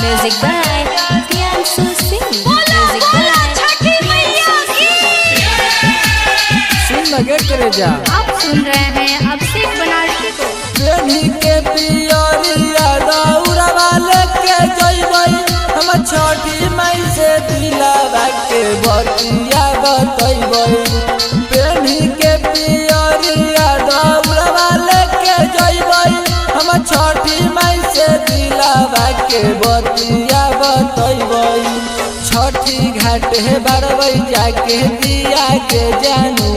Music by Priyanshu Singh. Music by Chhathi Maiya की। सुन लगे करे जा। आप सुन रहे हैं अभिषेक बनारसी को। प्रेमी के पियरिया दौरा वाले के जइबई हम छठी मई से दिलावा के बतिया बतइबई। प्रेमी के पियरिया दौरा वाले के जइबई हम छठी मई से दिलावा के बतिया बतइबई। छठी घाट है बारबई जाके दिया के जानू।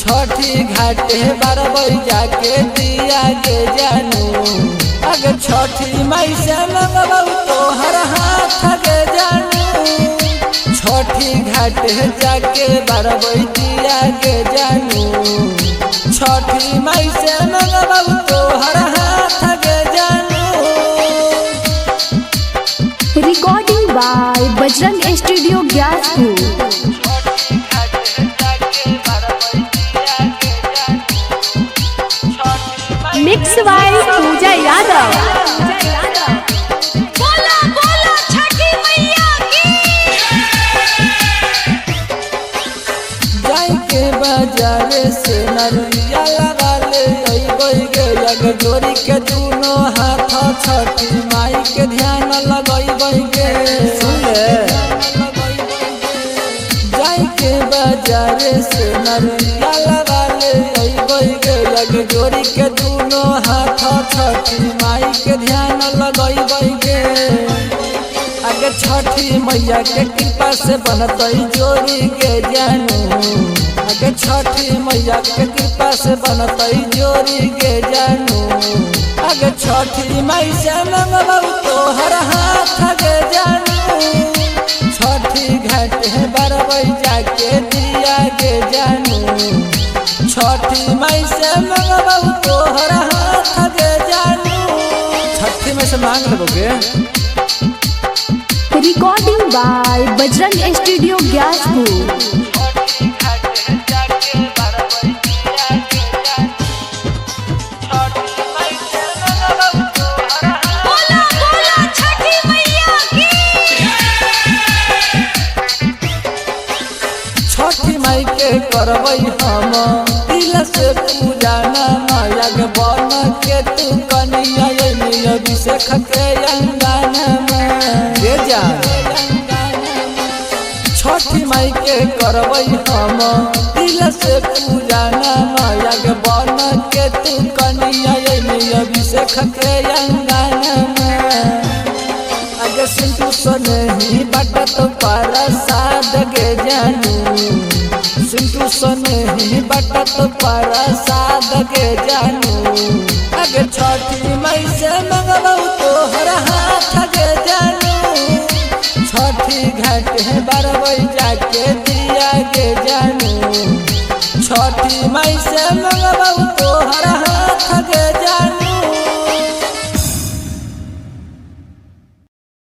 छठी घाट है बारबई जाके दिया के जानू। अगर छठी मई से मंगबऊ तो हर हाथ के जानू। छठी घाट है जाके बारबई दिया के जानू। छठी मई से मंगबऊ तो हर हाथ के जानू। Recording by Bajrang studio Gyaspur. Mix by Pooja Yadav. बोला बोला छठी मैया की। जाई के बाजारे से नरिया लगा ले अइबई गे। अगर जोड़ी के दोनों हाथ छठी माई के ध्यान लगइबई गे। सुन ले जाई के बाजारे से नरिया लगा ले अइबई गे। अगर जोड़ी के दोनों हाथ छठी माई के ध्यान लगइबई गे। आगे छठी मैया के कृपा से बनतई जोड़ी के जानू। आगे छठी मैया के कृपा से बनतई जोड़ी के जानू। आगे छठी मई से मंगबऊ तो हर हाथ के जानू। छठी घाट है बारबई जाके दिया के जानू। छठी मई से मंगबऊ तो हर हाथ के जानू। छठी में से मांग लोगे। Recording by Bajrang studio Gyaspur. बोला बोला छठी मैया की। छठी माई के करबई हम दिल से पूजा माया के बन के तू कन्हैया अभिषेक के अंगना में के जा। छठी माई के करबई हम दिल से पूजा माया के बन के तू कन्हैया अभिषेक के अंगना में। आगे सिंधु सनही बाट तो प्रसाद के जानू। सिंधु सनही बाट तो प्रसाद के जानू। आगे छठी मई से मंगबऊ तो हर हाथ के जानू। छठी घाट है बारबई जाके दिया के जानू। छठी मई से मंगबऊ तो हर हाथ